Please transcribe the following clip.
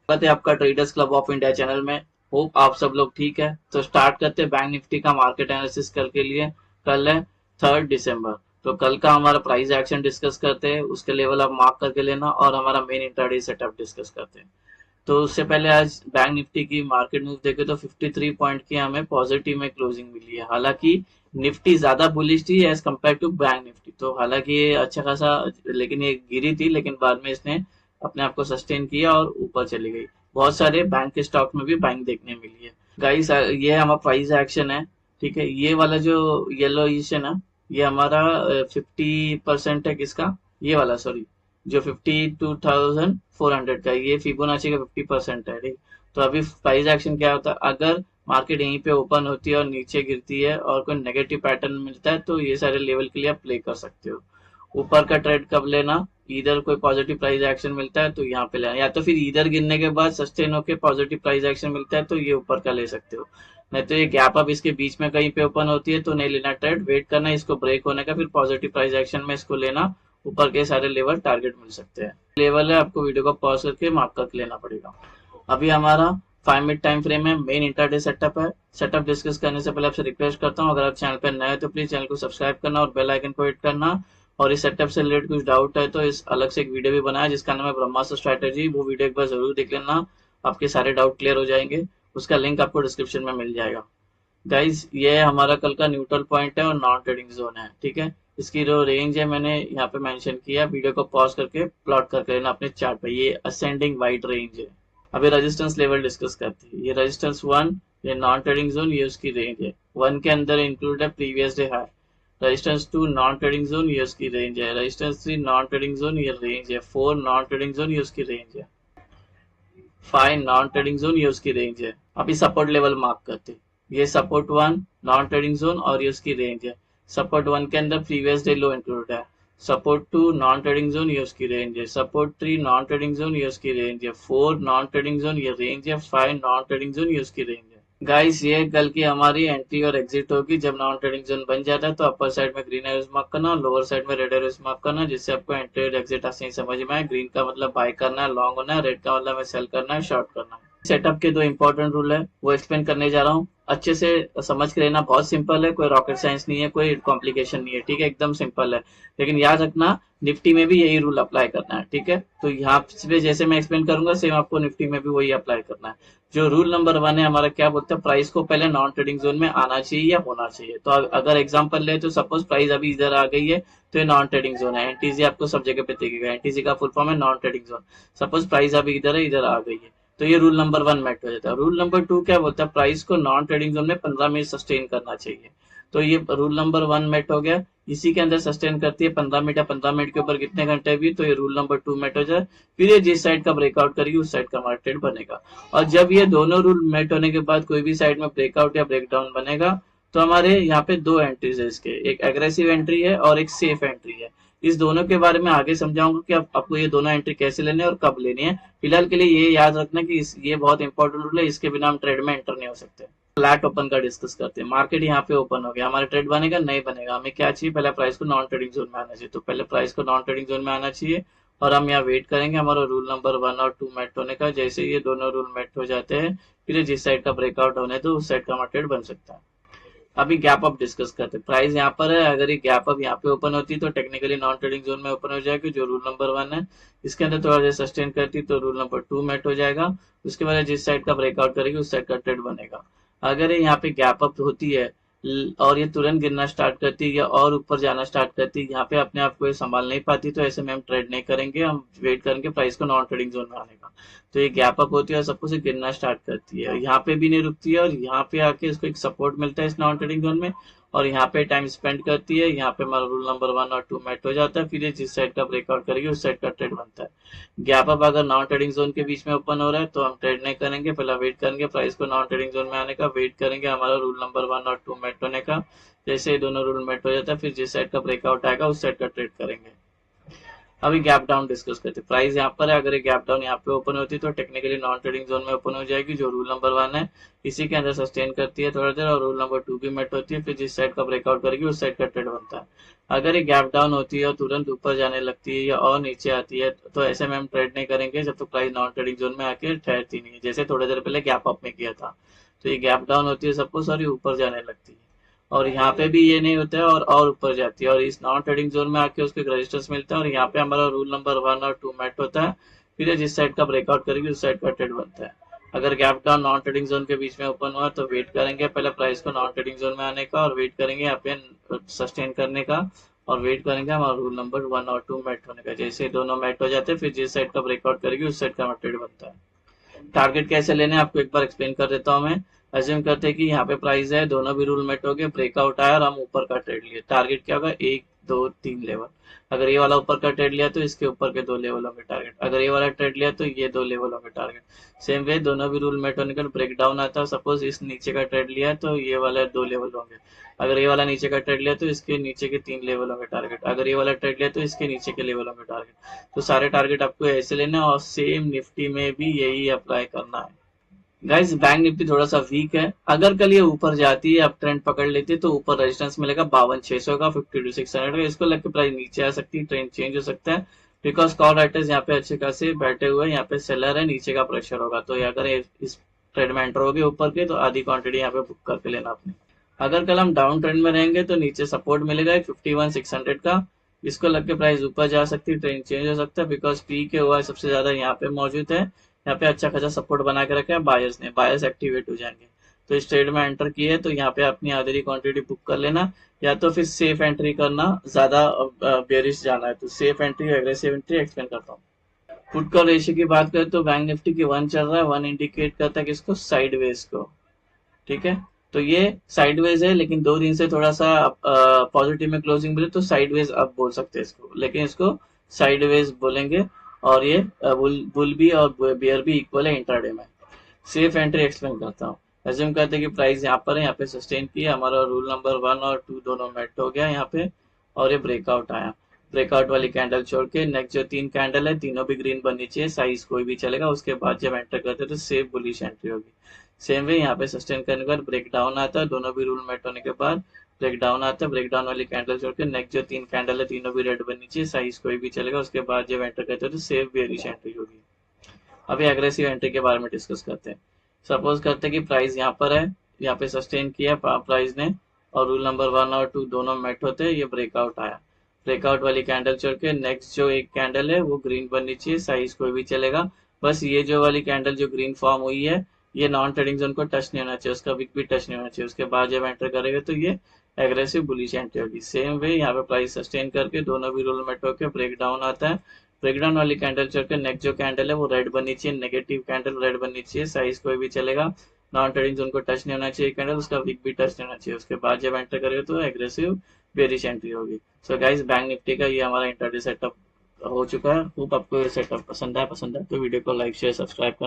स्वागत है आपका traders club of India channel में। होप आप सब लोग ठीक है। तो स्टार्ट करते हैं बैंक निफ्टी का मार्केट एनालिसिस कल के लिए। कल है 3 दिसंबर। तो कल का हमारा प्राइस एक्शन डिस्कस करते हैं, उसके लेवल आप मार्क करके लेना और हमारा मेन इंट्राडे सेटअप डिस्कस करते हैं। तो उससे पहले आज बैंक निफ्टी की मार्केट मूव देखे तो 53 पॉइंट की हमें पॉजिटिव में क्लोजिंग मिली है। हालांकि निफ्टी ज्यादा बुलिश थी as compared to Bank Nifty. तो हालांकि ये अच्छा खासा, लेकिन ये गिरी थी, लेकिन बाद में इसने अपने आप को सस्टेन किया और ऊपर चली गई। बहुत सारे बैंक के स्टॉक में भी बाइंग देखने मिली है। गाइस, ये हमारा प्राइस एक्शन है। ठीक है, ये वाला जो येलो है ना, ये हमारा 50% है किसका, ये वाला सॉरी, जो 52,400 का है, ये फिबोनाची का 50% है। ठीक, तो अभी प्राइस एक्शन क्या होता है, अगर मार्केट यहीं पे ओपन होती है और नीचे गिरती है और कोई नेगेटिव पैटर्न मिलता है तो ये सारे लेवल के लिए आप प्ले कर सकते हो। ऊपर का ट्रेड कब लेना, इधर कोई पॉजिटिव प्राइस एक्शन मिलता है तो यहाँ पे लेना, या तो फिर इधर गिरने के बाद सस्टेन होकर पॉजिटिव प्राइस एक्शन मिलता है तो ये ऊपर का ले सकते हो। नहीं तो ये गैप अप इसके बीच में कहीं पे ओपन होती है तो नहीं लेना ट्रेड, वेट करना इसको ब्रेक होने का, फिर पॉजिटिव प्राइस एक्शन में इसको लेना। ऊपर के सारे लेवल टारगेट मिल सकते हैं। लेवल है, आपको वीडियो को पॉज करके मार्क करके लेना पड़ेगा। अभी हमारा 5 मिनट टाइम फ्रेम है, मेन इंटरडे सेटअप है। सेटअप डिस्कस करने से पहले आपसे रिक्वेस्ट करता हूँ, अगर आप चैनल पर नए हो तो प्लीज चैनल को सब्सक्राइब करना और बेल आइकन को हिट करना। और इस सेटअप से रिलेटेड कुछ डाउट है तो इस अलग से एक वीडियो भी बनाया जिसका नाम है ब्रह्मास्त्र स्ट्रैटेजी, वो वीडियो एक बार जरूर देख लेना, आपके सारे डाउट क्लियर हो जाएंगे। उसका लिंक आपको डिस्क्रिप्शन में मिल जाएगा। गाइज, ये हमारा कल का न्यूट्रल पॉइंट है और नॉन ट्रेडिंग जोन है। ठीक है, इसकी जो रेंज है मैंने यहाँ पे मेंशन किया, वीडियो को पॉज करके प्लॉट करके लेना अपने चार्ट पे। ये असेंडिंग वाइट रेंज है। अभी रेजिस्टेंस लेवल डिस्कस करते हैं। ये रेजिस्टेंस 1, ये नॉन ट्रेडिंग जोन, ये उसकी रेंज है। 1 के अंदर इंक्लूड है previous day high. Resistance 2 non trading zone, ये उसकी रेंज है। रेजिस्टेंस 3 नॉन ट्रेडिंग जोन, ये रेंज है। 4 नॉन ट्रेडिंग जोन, ये उसकी रेंज है। 5 नॉन ट्रेडिंग जोन, ये उसकी रेंज है। अभी सपोर्ट लेवल मार्क करते हैं। ये सपोर्ट 1 नॉन ट्रेडिंग जोन और ये उसकी रेंज है। सपोर्ट 1 के अंदर प्रीवियस डे लो इंक्लूड है। सपोर्ट 2 नॉन ट्रेडिंग जोन, ये उसकी रेंज है। सपोर्ट 3 नॉन ट्रेडिंग जोन, ये उसकी रेंज है। 4 नॉन ट्रेडिंग जोन, ये रेंज है। 5 नॉन ट्रेडिंग जोन, ये उसकी रेंज है। गाइस, ये कल की हमारी एंट्री और एग्जिट होगी। जब नॉन ट्रेडिंग जोन बन जाता है तो अपर साइड में ग्रीन एरोस मार्क करना और लोअर साइड में रेड एरोस मार्क करना, जिससे आपको एंट्री और एग्जिट सही समझ में आए। ग्रीन का मतलब बाय करना है, लॉन्ग होना है। रेड का मतलब सेल करना है, शॉर्ट करना है। सेटअप के दो इंपॉर्टेंट रूल है, वो एक्सप्लेन करने जा रहा हूँ। अच्छे से समझ के लेना, बहुत सिंपल है, कोई रॉकेट साइंस नहीं है, कोई कॉम्प्लिकेशन नहीं है। ठीक है, एकदम सिंपल है। लेकिन याद रखना, निफ्टी में भी यही रूल अप्लाई करना है। ठीक है, तो यहाँ पे जैसे मैं एक्सप्लेन करूंगा सेम आपको निफ्टी में भी वही अप्लाई करना है। जो रूल नंबर 1 है हमारा, क्या बोलते हैं, प्राइस को पहले नॉन ट्रेडिंग जोन में आना चाहिए या होना चाहिए। तो अगर एग्जांपल ले तो सपोज प्राइस अभी इधर आ गई है तो ये नॉन ट्रेडिंग जोन है। एनटीसी आपको सब जगह पे दिखेगा, एनटीसी का फुल फॉर्म है non trading zone. Suppose price अभी इधर है, इधर आ गई है, तो ये रूल नंबर 1 मेट हो जाता है। रूल नंबर 2 क्या बोलता है, प्राइस को नॉन ट्रेडिंग जोन में 15 मिनट सस्टेन करना चाहिए। तो ये रूल नंबर 1 मेट हो गया। इसी के अंदर सस्टेन करती है 15 मिनट, या 15 मिनट के ऊपर कितने घंटे भी, तो ये रूल नंबर 2 मेट हो जाए। फिर ये जिस साइड का ब्रेकआउट करेगी उस साइड का मार्केट बनेगा। और जब ये दोनों रूल मेट होने के बाद कोई भी साइड में ब्रेकआउट या ब्रेकडाउन बनेगा तो हमारे यहाँ पे दो एंट्रीज है इसके, एक एग्रेसिव एंट्री है और एक सेफ एंट्री है। इस दोनों के बारे में आगे समझाऊंगा कि आपको ये दोनों एंट्री कैसे लेने हैं और कब लेनी है। फिलहाल के लिए ये याद रखना कि ये बहुत इंपॉर्टेंट रूल है, इसके बिना हम ट्रेड में एंटर नहीं हो सकते। फ्लैट ओपन का डिस्कस करते हैं। मार्केट यहाँ पे ओपन हो गया, हमारा ट्रेड बनेगा नहीं बनेगा, हमें क्या चाहिए, पहले प्राइस को नॉन ट्रेडिंग जोन में आना चाहिए। तो पहले प्राइस को नॉन ट्रेडिंग जोन में आना चाहिए और हम यहाँ वेट करेंगे हमारा रूल नंबर 1 और 2 मेट होने का। जैसे ये दोनों रूल मेट हो जाते हैं फिर जिस साइड का ब्रेकआउट होने तो उस साइड का मार्केट बन सकता है। अभी गैप अप डिस्कस करते हैं। प्राइस यहाँ पर है, अगर ये गैप अप यहाँ पे ओपन होती तो टेक्निकली नॉन ट्रेडिंग जोन में ओपन हो जाएगी, जो रूल नंबर 1 है। इसके अंदर थोड़ा सा सस्टेन करती तो रूल नंबर 2 मेट हो जाएगा। उसके बाद जिस साइड का ब्रेकआउट करेगी उस साइड का ट्रेड बनेगा। अगर ये यहाँ पे गैप अप होती है और ये तुरंत गिरना स्टार्ट करती है या और ऊपर जाना स्टार्ट करती है, यहाँ पे अपने आप को ये संभाल नहीं पाती, तो ऐसे में हम ट्रेड नहीं करेंगे, हम वेट करेंगे प्राइस को नॉन ट्रेडिंग जोन में आने का। तो ये गैप अप होती है और सब कुछ गिरना स्टार्ट करती है, यहाँ पे भी नहीं रुकती है और यहाँ पे आके इसको एक सपोर्ट मिलता है इस नॉन ट्रेडिंग जोन में और यहाँ पे टाइम स्पेंड करती है। यहाँ पे हमारा रूल नंबर 1 और 2 मेट हो जाता है, फिर ये जिस साइड का ब्रेकआउट करेगी उस साइड का ट्रेड बनता है। गैप अप अगर नॉन ट्रेडिंग जोन के बीच में ओपन हो रहा है तो हम ट्रेड नहीं करेंगे, पहले वेट करेंगे प्राइस को नॉन ट्रेडिंग जोन में आने का, वेट करेंगे हमारा रूल नंबर 1 और 2 मेट होने का। जैसे ये दोनों रूल मेट हो जाता है फिर जिस साइड का ब्रेकआउट आएगा उस साइड का ट्रेड करेंगे। अभी गैप डाउन डिस्कस करते हैं। प्राइस यहाँ पर है, अगर ये गैप डाउन यहाँ पे ओपन होती है तो टेक्निकली नॉन ट्रेडिंग जोन में ओपन हो जाएगी, जो रूल नंबर 1 है इसी के अंदर सस्टेन करती है थोड़ा देर, और रूल नंबर 2 भी मेट होती है, फिर जिस साइड का ब्रेकआउट करेगी उस साइड का ट्रेड बनता है। अगर ये गैप डाउन होती है और तुरंत ऊपर जाने लगती है या और नीचे आती है तो ऐसे में हम ट्रेड नहीं करेंगे जब तक प्राइस नॉन ट्रेडिंग जोन में आके ठहरती नहीं है, जैसे थोड़ी देर पहले गैप अप में किया था। तो ये गैप डाउन होती है सपोज और ये ऊपर जाने लगती है, और यहाँ पे भी ये नहीं होता है और ऊपर जाती है, और इस नॉन ट्रेडिंग जोन में आके उसको एक रजिस्टर्स मिलता है, और यहाँ पे हमारा रूल नंबर 1 और 2 मैट होता है, फिर जिस साइड का ब्रेकआउट करेगी उस साइड का ट्रेड बनता है। अगर gap down non trading zone के बीच में ओपन हुआ तो वेट करेंगे पहले प्राइस को नॉन ट्रेडिंग जोन में आने का, और वेट करेंगे यहाँ पे सस्टेन करने का, और वेट करेंगे हमारा रूल नंबर 1 और 2 मैट होने का। जैसे दोनों मैट हो जाते हैं फिर जिस साइड का ब्रेकआउट करेगी उस साइड का ट्रेड बनता है। टारगेट कैसे लेने हैं आपको एक बार एक्सप्लेन कर देता हूँ मैं। अज्यूम करते हैं कि यहाँ पे प्राइस है, दोनों भी रूल मेट हो गए, ब्रेकआउट आया और हम ऊपर का ट्रेड लिए। टारगेट क्या होगा, 1 2 3 लेवल। अगर ये वाला ऊपर का ट्रेड लिया तो इसके ऊपर के 2 लेवल होंगे टारगेट, अगर ये वाला ट्रेड लिया तो ये 2 लेवल होंगे टारगेट। सेम वे दोनों भी रूल मेट होने का ब्रेक डाउन आता है, सपोज इस नीचे का ट्रेड लिया तो ये वाला 2 लेवल होंगे, अगर ये वाला नीचे का ट्रेड लिया तो इसके नीचे के 3 लेवल होंगे टारगेट, अगर ये वाला ट्रेड लिया तो इसके नीचे के लेवल होंगे टारगेट। तो सारे टारगेट आपको ऐसे लेना है और सेम निफ्टी में भी यही अप्लाई करना है। गाइस बैंक निफ्टी थोड़ा सा वीक है, अगर कल ये ऊपर जाती है, अब ट्रेंड पकड़ लेती है तो ऊपर रेजिस्टेंस मिलेगा 52,600 का, 52,600 का, इसको लग के प्राइस नीचे आ सकती है, ट्रेंड चेंज हो सकता है, बिकॉज कॉल राइटर्स यहाँ पे अच्छे खासे बैठे हुए हैं, यहाँ पे सेलर है, नीचे का प्रेशर होगा, तो अगर इस ट्रेड में एंटर होगे ऊपर के तो आधी क्वांटिटी यहाँ पे बुक करके लेना आपने। अगर कल हम डाउन ट्रेंड में रहेंगे तो नीचे सपोर्ट मिलेगा 51,600 का, इसको लग के प्राइस ऊपर जा सकती है, ट्रेंड चेंज हो सकता है, बिकॉज पी के हुआ सबसे ज्यादा यहाँ पे मौजूद है, यहाँ पे अच्छा खासा सपोर्ट बना के रखा है बायर्स ने, बायर्स एक्टिवेट हो जाएंगे। तो इस ट्रेड में एंटर किए तो यहाँ पे अपनी आधी क्वांटिटी बुक कर लेना, या तो फिर सेफ एंट्री करना, ज्यादा बेरिश जाना है तो safe entry aggressive entry explain करता हूँ। पुट कॉल रेशियो की बात करें तो बैंक निफ्टी की 1 चल रहा है, 1 इंडिकेट करता है किसको, साइडवेज को, ठीक है। तो ये साइडवेज है, लेकिन 2 दिन से थोड़ा सा पॉजिटिव में क्लोजिंग मिले तो साइडवेज आप बोल सकते हैं इसको, लेकिन इसको साइडवेज बोलेंगे, और ये बुल भी और बियर भी इक्वल है इंट्राडे में। सेफ एंट्री एक्सप्लेन करता हूँ। एज्यूम करते हैं कि प्राइस यहाँ पर है, यहाँ पे सस्टेन किया, हमारा रूल नंबर 1 और 2 दोनों मेट हो गया यहाँ पे, और ये ब्रेकआउट आया, ब्रेकआउट वाली कैंडल छोड़ के नेक्स्ट जो 3 कैंडल है तीनों भी ग्रीन बननी चाहिए, साइज कोई भी चलेगा, उसके बाद जब एंटर करते हैं तो सेफ बुलिश एंट्री होगी। सेम वे यहाँ पे सस्टेन करने के बाद ब्रेक डाउन आता है, दोनों भी रूल मेट होने के बाद ब्रेक डाउन आता है, ब्रेक डाउन वाली कैंडल छोड़ के नेक्स्ट जो 3 कैंडल है तीनों भी रेड बननी चाहिए, साइज कोई भी चलेगा, उसके बाद जब एंटर करते हैं तो सेफ बेरिश एंट्री होगी। अभी एग्रेसिव एंट्री के बारे में डिस्कस करते हैं। सपोज करते हैं कि प्राइस यहाँ पर है, यहाँ पे सस्टेन किया प्राइस ने, और रूल नंबर 1 और 2 दोनों मेट होते हैं, ये ब्रेकआउट आया, ब्रेकआउट वाली कैंडल छोड़ के नेक्स्ट जो एक कैंडल है वो ग्रीन बननी चाहिए, साइज कोई भी चलेगा, बस ये जो वाली कैंडल जो ग्रीन फॉर्म हुई है ये नॉन ट्रेडिंग जोन को टच नहीं होना चाहिए, उसका विक भी टच नहीं होना चाहिए, उसके बाद जब एंटर करेगा तो ये एग्रेसिव बुलिश एंट्री होगी। सेम वे यहाँ पे प्राइस सस्टेन करके दोनों भी रूल मेट होकर ब्रेक डाउन आता है, ब्रेक डाउन वाली कैंडल छोड़ के नेक्स्ट जो कैंडल है वो रेड बननी चाहिए, नेगेटिव कैंडल रेड बननी चाहिए, साइज कोई भी चलेगा, नॉन ट्रेडिंग जोन को टच नहीं होना चाहिए कैंडल, उसका विक भी टच नहीं होना चाहिए, उसके बाद जब एंटर करेगा तो एग्रेसिव बेरिश एंट्री होगी। सो गाइस बैंक निफ्टी का ये हमारा इंटरडे सेटअप हो चुका है। होप आपको ये सेटअप पसंद है तो वीडियो को लाइक शेयर सब्सक्राइब करना।